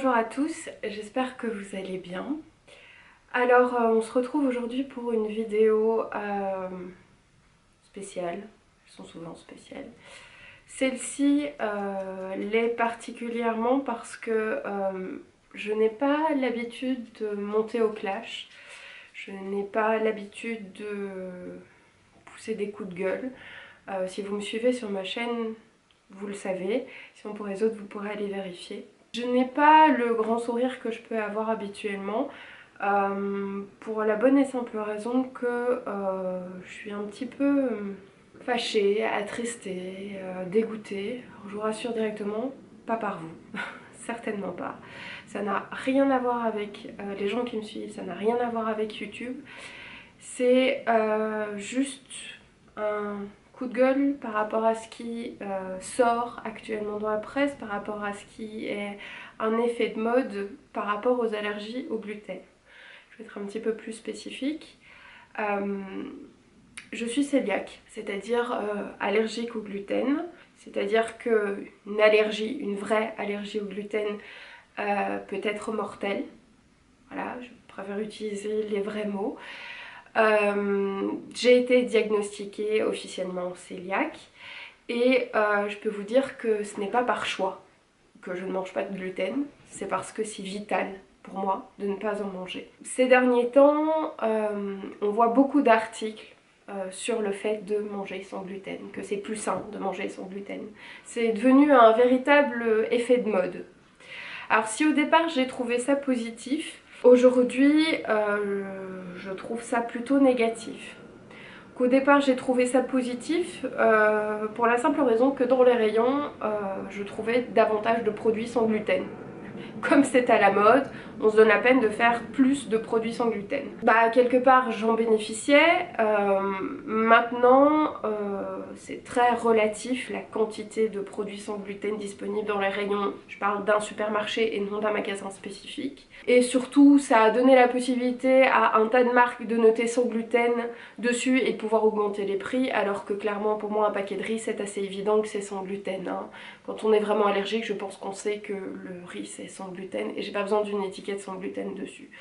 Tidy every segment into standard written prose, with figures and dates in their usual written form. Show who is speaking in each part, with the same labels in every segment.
Speaker 1: bonjour à tous, j'espère que vous allez bien. Alors on se retrouve aujourd'hui pour une vidéo spéciale, elles sont souvent spéciales. Celle-ci l'est particulièrement parce que je n'ai pas l'habitude de monter au clash, je n'ai pas l'habitude de pousser des coups de gueule. Si vous me suivez sur ma chaîne, vous le savez, sinon pour les autres vous pourrez aller vérifier. Je n'ai pas le grand sourire que je peux avoir habituellement, pour la bonne et simple raison que je suis un petit peu fâchée, attristée, dégoûtée. Je vous rassure directement, pas par vous, certainement pas. Ça n'a rien à voir avec les gens qui me suivent, ça n'a rien à voir avec YouTube. C'est juste un coup de gueule par rapport à ce qui sort actuellement dans la presse, par rapport à ce qui est un effet de mode par rapport aux allergies au gluten. Je vais être un petit peu plus spécifique. Je suis cœliaque, c'est-à-dire allergique au gluten, c'est-à-dire qu'une allergie, une vraie allergie au gluten peut être mortelle. Voilà, je préfère utiliser les vrais mots. J'ai été diagnostiquée officiellement cœliaque et je peux vous dire que ce n'est pas par choix que je ne mange pas de gluten, c'est parce que c'est vital pour moi de ne pas en manger. Ces derniers temps, on voit beaucoup d'articles sur le fait de manger sans gluten, que c'est plus sain de manger sans gluten. C'est devenu un véritable effet de mode. Alors si au départ j'ai trouvé ça positif, aujourd'hui je trouve ça plutôt négatif. Qu'au départ j'ai trouvé ça positif pour la simple raison que dans les rayons je trouvais davantage de produits sans gluten. Comme c'est à la mode, on se donne la peine de faire plus de produits sans gluten. Bah quelque part j'en bénéficiais, maintenant c'est très relatif la quantité de produits sans gluten disponibles dans les rayons. Je parle d'un supermarché et non d'un magasin spécifique. Et surtout ça a donné la possibilité à un tas de marques de noter sans gluten dessus et de pouvoir augmenter les prix, alors que clairement pour moi un paquet de riz c'est assez évident que c'est sans gluten, hein. Quand on est vraiment allergique, je pense qu'on sait que le riz c'est sans gluten et j'ai pas besoin d'une étiquette sans gluten dessus.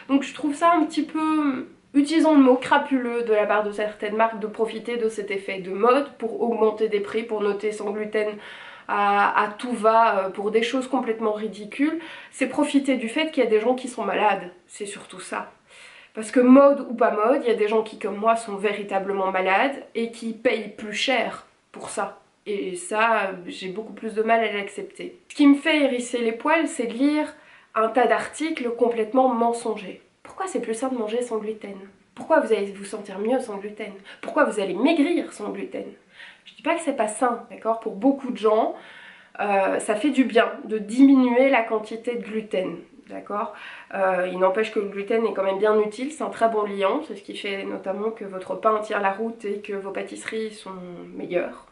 Speaker 1: Donc je trouve ça un petit peu, utilisons le mot, crapuleux de la part de certaines marques de profiter de cet effet de mode pour augmenter des prix, pour noter sans gluten à tout va, pour des choses complètement ridicules. C'est profiter du fait qu'il y a des gens qui sont malades, c'est surtout ça. Parce que mode ou pas mode, il y a des gens qui comme moi sont véritablement malades et qui payent plus cher pour ça. Et ça, j'ai beaucoup plus de mal à l'accepter. Ce qui me fait hérisser les poils, c'est de lire un tas d'articles complètement mensongers. Pourquoi c'est plus sain de manger sans gluten? Pourquoi vous allez vous sentir mieux sans gluten? Pourquoi vous allez maigrir sans gluten? Je dis pas que c'est pas sain, d'accord? Pour beaucoup de gens, ça fait du bien de diminuer la quantité de gluten. D'accord, il n'empêche que le gluten est quand même bien utile, c'est un très bon liant, c'est ce qui fait notamment que votre pain tient la route et que vos pâtisseries sont meilleures.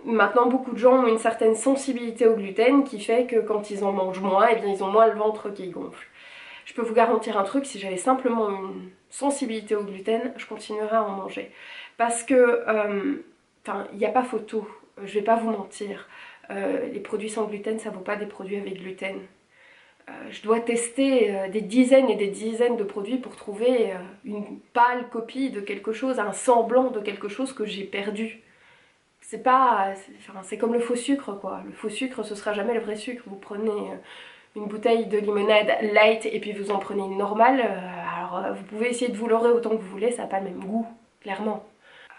Speaker 1: Maintenant beaucoup de gens ont une certaine sensibilité au gluten qui fait que quand ils en mangent moins, eh bien, ils ont moins le ventre qui gonfle. Je peux vous garantir un truc, si j'avais simplement une sensibilité au gluten, je continuerais à en manger. Parce que, il n'y a pas photo, je vais pas vous mentir, les produits sans gluten ça vaut pas des produits avec gluten. Je dois tester des dizaines et des dizaines de produits pour trouver une pâle copie de quelque chose, un semblant de quelque chose que j'ai perdu. C'est pas, c'est comme le faux sucre quoi. Le faux sucre ce sera jamais le vrai sucre. Vous prenez une bouteille de limonade light et puis vous en prenez une normale. Alors vous pouvez essayer de vous leurrer autant que vous voulez, ça n'a pas le même goût, clairement.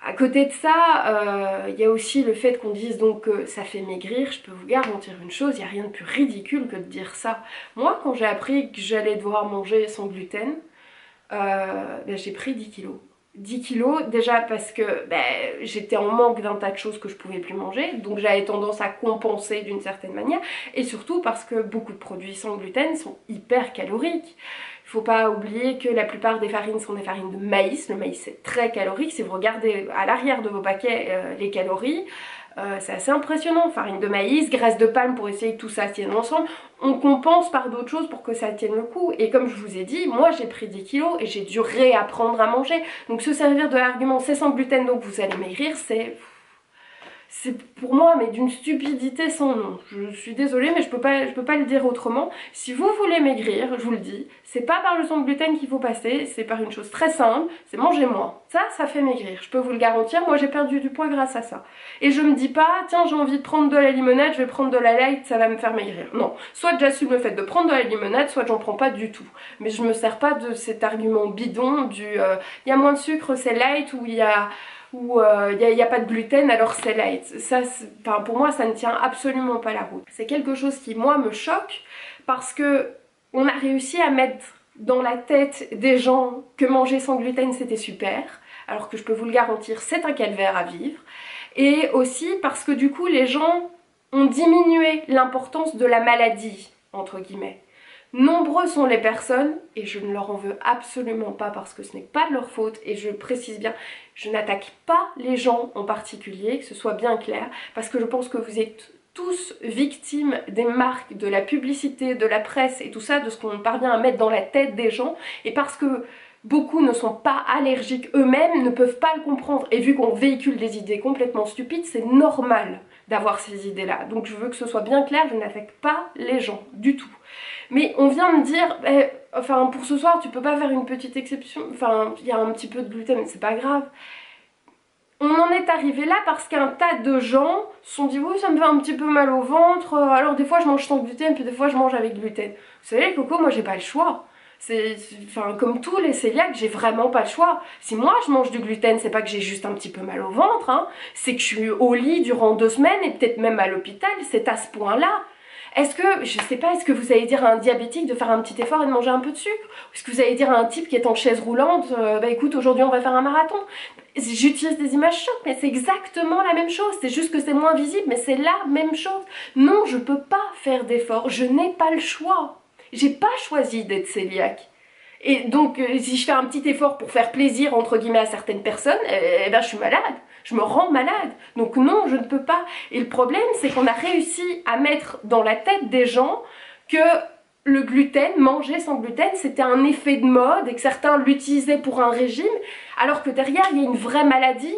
Speaker 1: À côté de ça, il y a aussi le fait qu'on dise donc que ça fait maigrir. Je peux vous garantir une chose, il n'y a rien de plus ridicule que de dire ça. Moi, quand j'ai appris que j'allais devoir manger sans gluten, ben, j'ai pris 10 kilos. 10 kilos, déjà parce que ben, j'étais en manque d'un tas de choses que je pouvais plus manger, donc j'avais tendance à compenser d'une certaine manière, et surtout parce que beaucoup de produits sans gluten sont hyper caloriques. Il ne faut pas oublier que la plupart des farines sont des farines de maïs. Le maïs c'est très calorique. Si vous regardez à l'arrière de vos paquets les calories, c'est assez impressionnant. Farine de maïs, graisse de palme pour essayer que tout ça tienne ensemble. On compense par d'autres choses pour que ça tienne le coup. Et comme je vous ai dit, moi j'ai pris 10 kilos et j'ai dû réapprendre à manger. Donc se servir de l'argument c'est sans gluten donc vous allez maigrir, c'est pour moi mais d'une stupidité sans nom. Je suis désolée mais je peux pas le dire autrement. Si vous voulez maigrir, je vous le dis, c'est pas par le sans gluten qu'il faut passer, c'est par une chose très simple, c'est manger moins. Ça fait maigrir, je peux vous le garantir, moi j'ai perdu du poids grâce à ça. Et je me dis pas, tiens j'ai envie de prendre de la limonade, je vais prendre de la light, ça va me faire maigrir. Non, soit j'assume le fait de prendre de la limonade, soit j'en prends pas du tout. Mais je me sers pas de cet argument bidon du y a moins de sucre, c'est light, ou il y a pas de gluten alors c'est light. Ça, enfin, pour moi ça ne tient absolument pas la route. C'est quelque chose qui moi me choque parce que on a réussi à mettre dans la tête des gens que manger sans gluten c'était super, alors que je peux vous le garantir c'est un calvaire à vivre. Et aussi parce que du coup les gens ont diminué l'importance de la maladie entre guillemets. Nombreux sont les personnes, et je ne leur en veux absolument pas parce que ce n'est pas de leur faute, et je précise bien, je n'attaque pas les gens en particulier, que ce soit bien clair, parce que je pense que vous êtes tous victimes des marques, de la publicité, de la presse et tout ça, de ce qu'on parvient à mettre dans la tête des gens, et parce que beaucoup ne sont pas allergiques eux-mêmes, ne peuvent pas le comprendre, et vu qu'on véhicule des idées complètement stupides, c'est normal d'avoir ces idées-là. Donc je veux que ce soit bien clair, je n'attaque pas les gens du tout. Mais on vient me dire, enfin pour ce soir tu peux pas faire une petite exception, enfin il y a un petit peu de gluten mais c'est pas grave. On en est arrivé là parce qu'un tas de gens se sont dit oui ça me fait un petit peu mal au ventre, alors des fois je mange sans gluten puis des fois je mange avec gluten. Vous savez Coco, moi j'ai pas le choix. Enfin, comme tous les cœliaques, j'ai vraiment pas le choix. Si moi je mange du gluten, c'est pas que j'ai juste un petit peu mal au ventre, hein, c'est que je suis au lit durant 2 semaines et peut-être même à l'hôpital, c'est à ce point-là. Est-ce que, je sais pas, est-ce que vous allez dire à un diabétique de faire un petit effort et de manger un peu de sucre? Est-ce que vous allez dire à un type qui est en chaise roulante, bah écoute, aujourd'hui on va faire un marathon? J'utilise des images chocs, mais c'est exactement la même chose. C'est juste que c'est moins visible, mais c'est la même chose. Non, je peux pas faire d'effort, je n'ai pas le choix. J'ai pas choisi d'être cœliaque. Et donc, si je fais un petit effort pour faire plaisir, entre guillemets, à certaines personnes, eh ben je suis malade. Je me rends malade. Donc non, je ne peux pas. Et le problème, c'est qu'on a réussi à mettre dans la tête des gens que le gluten, manger sans gluten, c'était un effet de mode et que certains l'utilisaient pour un régime, alors que derrière, il y a une vraie maladie.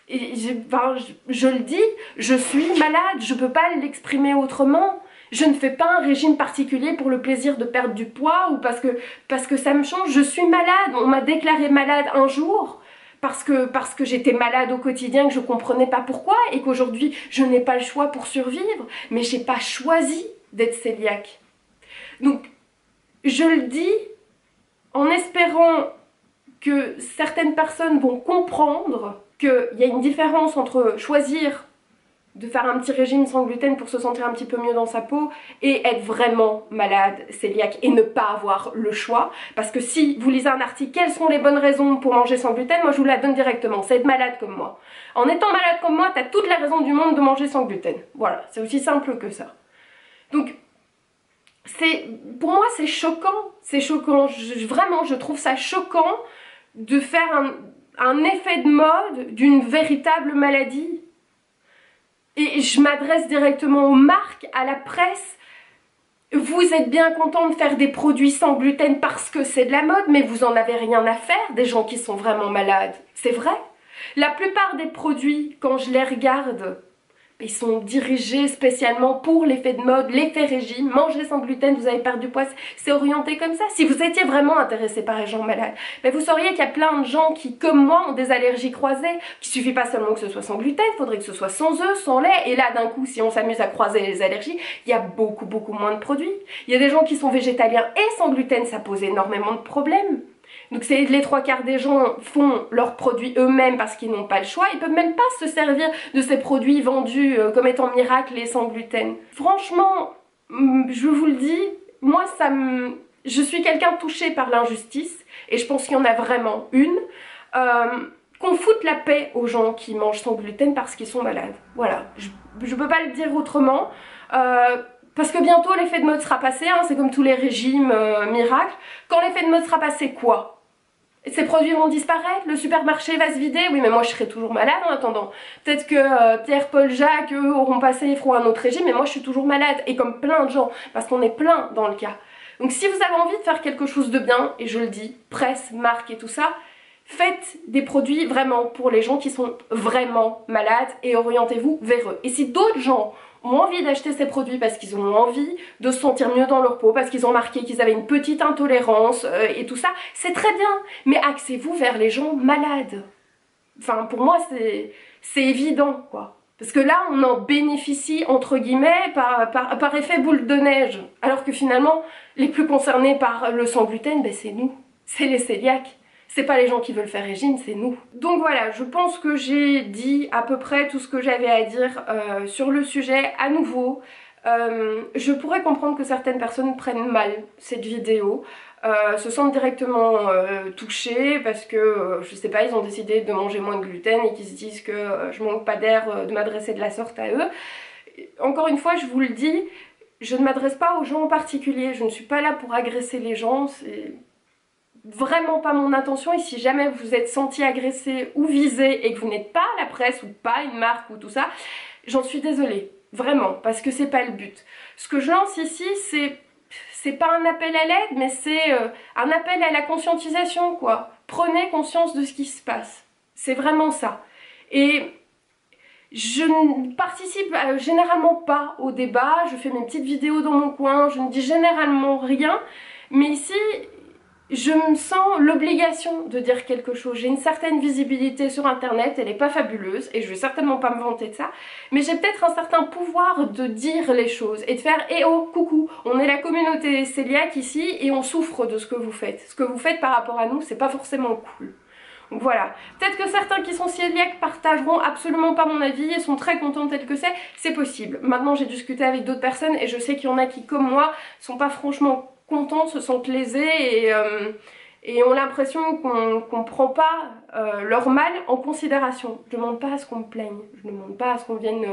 Speaker 1: Et je le dis, je suis malade, je ne peux pas l'exprimer autrement. Je ne fais pas un régime particulier pour le plaisir de perdre du poids ou parce que ça me change. Je suis malade. On m'a déclaré malade un jour parce que j'étais malade au quotidien, que je ne comprenais pas pourquoi et qu'aujourd'hui je n'ai pas le choix pour survivre. Mais je n'ai pas choisi d'être cœliaque. Donc je le dis en espérant que certaines personnes vont comprendre qu'il y a une différence entre choisir de faire un petit régime sans gluten pour se sentir un petit peu mieux dans sa peau et être vraiment malade, cœliaque et ne pas avoir le choix. Parce que si vous lisez un article, quelles sont les bonnes raisons pour manger sans gluten, moi je vous la donne directement, c'est être malade comme moi. En étant malade comme moi, t'as toutes les raisons du monde de manger sans gluten. Voilà, c'est aussi simple que ça. Donc, pour moi c'est choquant, vraiment je trouve ça choquant de faire un effet de mode d'une véritable maladie. Et je m'adresse directement aux marques, à la presse. Vous êtes bien content de faire des produits sans gluten parce que c'est de la mode, mais vous en avez rien à faire des gens qui sont vraiment malades. C'est vrai. La plupart des produits, quand je les regarde, ils sont dirigés spécialement pour l'effet de mode, l'effet régime. Manger sans gluten, vous avez perdu du poids, c'est orienté comme ça. Si vous étiez vraiment intéressé par les gens malades, mais vous sauriez qu'il y a plein de gens qui, comme moi, ont des allergies croisées, qu'il suffit pas seulement que ce soit sans gluten, il faudrait que ce soit sans œufs, sans lait. Et là, d'un coup, si on s'amuse à croiser les allergies, il y a beaucoup moins de produits. Il y a des gens qui sont végétaliens et sans gluten, ça pose énormément de problèmes. Donc les 3/4 des gens font leurs produits eux-mêmes parce qu'ils n'ont pas le choix. Ils peuvent même pas se servir de ces produits vendus comme étant miracle et sans gluten. Franchement, je vous le dis, moi je suis quelqu'un touché par l'injustice et je pense qu'il y en a vraiment une. Qu'on foute la paix aux gens qui mangent sans gluten parce qu'ils sont malades. Voilà, je peux pas le dire autrement. Parce que bientôt l'effet de mode sera passé, hein, c'est comme tous les régimes miracles. Quand l'effet de mode sera passé, quoi? Ces produits vont disparaître, le supermarché va se vider. Oui, mais moi je serai toujours malade en attendant. Peut-être que Pierre, Paul, Jacques, eux auront passé, ils feront un autre régime, mais moi je suis toujours malade. Et comme plein de gens, parce qu'on est plein dans le cas. Donc si vous avez envie de faire quelque chose de bien, et je le dis, presse, marque et tout ça, Faites des produits vraiment pour les gens qui sont vraiment malades et orientez-vous vers eux. Et si d'autres gens ont envie d'acheter ces produits parce qu'ils ont envie de se sentir mieux dans leur peau, parce qu'ils ont remarqué qu'ils avaient une petite intolérance et tout ça, c'est très bien. Mais axez-vous vers les gens malades. Enfin, pour moi, c'est évident, quoi. Parce que là, on en bénéficie, entre guillemets, par effet boule de neige. Alors que finalement, les plus concernés par le sans gluten, ben, c'est nous. C'est les cœliaques. C'est pas les gens qui veulent faire régime, c'est nous. Donc voilà, je pense que j'ai dit à peu près tout ce que j'avais à dire sur le sujet. À nouveau, je pourrais comprendre que certaines personnes prennent mal cette vidéo, se sentent directement touchées parce que, je sais pas, ils ont décidé de manger moins de gluten et qu'ils se disent que je manque pas d'air de m'adresser de la sorte à eux. Encore une fois, je vous le dis, je ne m'adresse pas aux gens en particulier, je ne suis pas là pour agresser les gens, c'est vraiment pas mon intention. Et si jamais vous êtes senti agressé ou visé et que vous n'êtes pas la presse ou pas une marque ou tout ça, j'en suis désolée, vraiment, parce que c'est pas le but. Ce que je lance ici, c'est pas un appel à l'aide, mais c'est un appel à la conscientisation, quoi. Prenez conscience de ce qui se passe, c'est vraiment ça. Et je ne participe généralement pas au débat, je fais mes petites vidéos dans mon coin, je ne dis généralement rien, mais ici je me sens l'obligation de dire quelque chose. J'ai une certaine visibilité sur internet, elle n'est pas fabuleuse et je vais certainement pas me vanter de ça, mais j'ai peut-être un certain pouvoir de dire les choses et de faire « Eh oh, coucou, on est la communauté cœliaque ici et on souffre de ce que vous faites. Ce que vous faites par rapport à nous, c'est pas forcément cool. » Donc voilà, peut-être que certains qui sont cœliaques partageront absolument pas mon avis et sont très contents tel que c'est possible. Maintenant j'ai discuté avec d'autres personnes et je sais qu'il y en a qui, comme moi, sont pas franchement contents, se sentent lésés et ont l'impression qu'on prend pas leur mal en considération. Je ne demande pas à ce qu'on me plaigne, je ne demande pas à ce qu'on vienne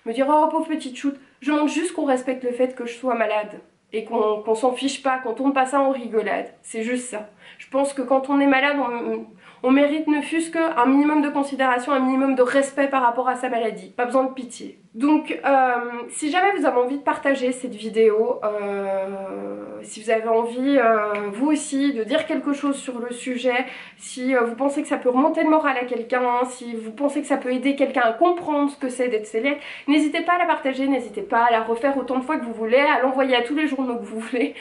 Speaker 1: me dire « Oh pauvre petite choute », je demande juste qu'on respecte le fait que je sois malade et qu'on s'en fiche pas, qu'on tourne pas ça en rigolade, c'est juste ça. Je pense que quand on est malade, on mérite ne fût-ce qu'un minimum de considération, un minimum de respect par rapport à sa maladie. Pas besoin de pitié. Donc, si jamais vous avez envie de partager cette vidéo, si vous avez envie, vous aussi, de dire quelque chose sur le sujet, si vous pensez que ça peut remonter le moral à quelqu'un, si vous pensez que ça peut aider quelqu'un à comprendre ce que c'est d'être cœliaque, n'hésitez pas à la partager, n'hésitez pas à la refaire autant de fois que vous voulez, à l'envoyer à tous les journaux que vous voulez.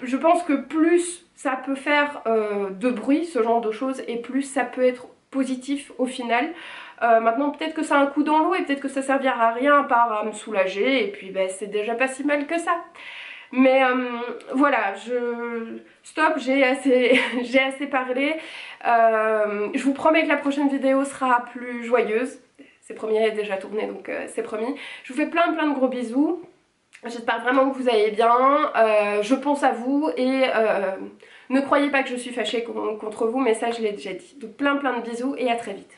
Speaker 1: Je pense que plus ça peut faire de bruit, ce genre de choses, et plus ça peut être positif au final. Maintenant peut-être que ça a un coup dans l'eau et peut-être que ça servira à rien à part à me soulager et puis ben, c'est déjà pas si mal que ça. Mais voilà, stop, j'ai assez parlé. Je vous promets que la prochaine vidéo sera plus joyeuse. C'est promis, elle est déjà tournée donc c'est promis. Je vous fais plein de gros bisous. J'espère vraiment que vous allez bien, je pense à vous et ne croyez pas que je suis fâchée contre vous, mais ça je l'ai déjà dit. Donc plein de bisous et à très vite.